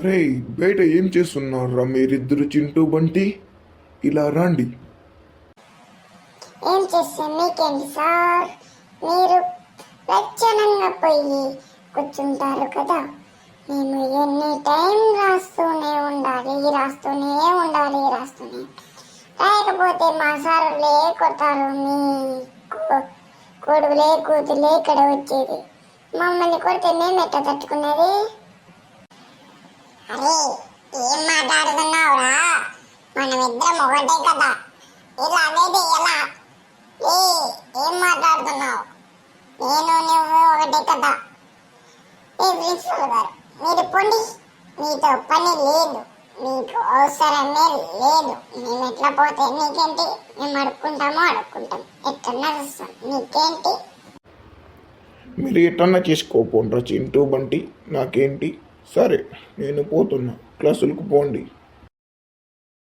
రే, బయట ఏం చేస్తున్నారా మీరిద్దరు చింటూ బంటి? ఇలా రండి. ఏం చేస్తే మీకేంటి సార్? మీరు లక్షణంగా పోయి కూర్చుంటారు కదా. మేము ఎన్ని టైం రాస్తూనే ఉండాలి, రాయకపోతే మా సారులే కొడతారు. మీ కొడుకులే కూతులే ఇక్కడ వచ్చేది. మమ్మల్ని కొడితే మేము ఎట్లా తట్టుకునేది? అరే, ఏం మాట్లాడుతున్నావురా? మనమిద్దరం ఒకటే కదా, ఇలా అనేది ఎలా? ఏం మాట్లాడుతున్నావు? నేను నువ్వు ఒకటే కదా. ప్రిన్సిపల్ గారు, మీరు పొండి, మీతో పని లేదు, మీకు అవసరమే లేదు. మేము ఎట్లా పోతే నీకేంటి? మేము అడుక్కుంటాం, ఎట్లా చూస్తాం, నీకేంటి? మీరు ఎటన్నా చేసుకోపోండ్రా చింటూ బంటి, నాకేంటి? సరే, నేను పోతున్నా, క్లాసులకు పోండి.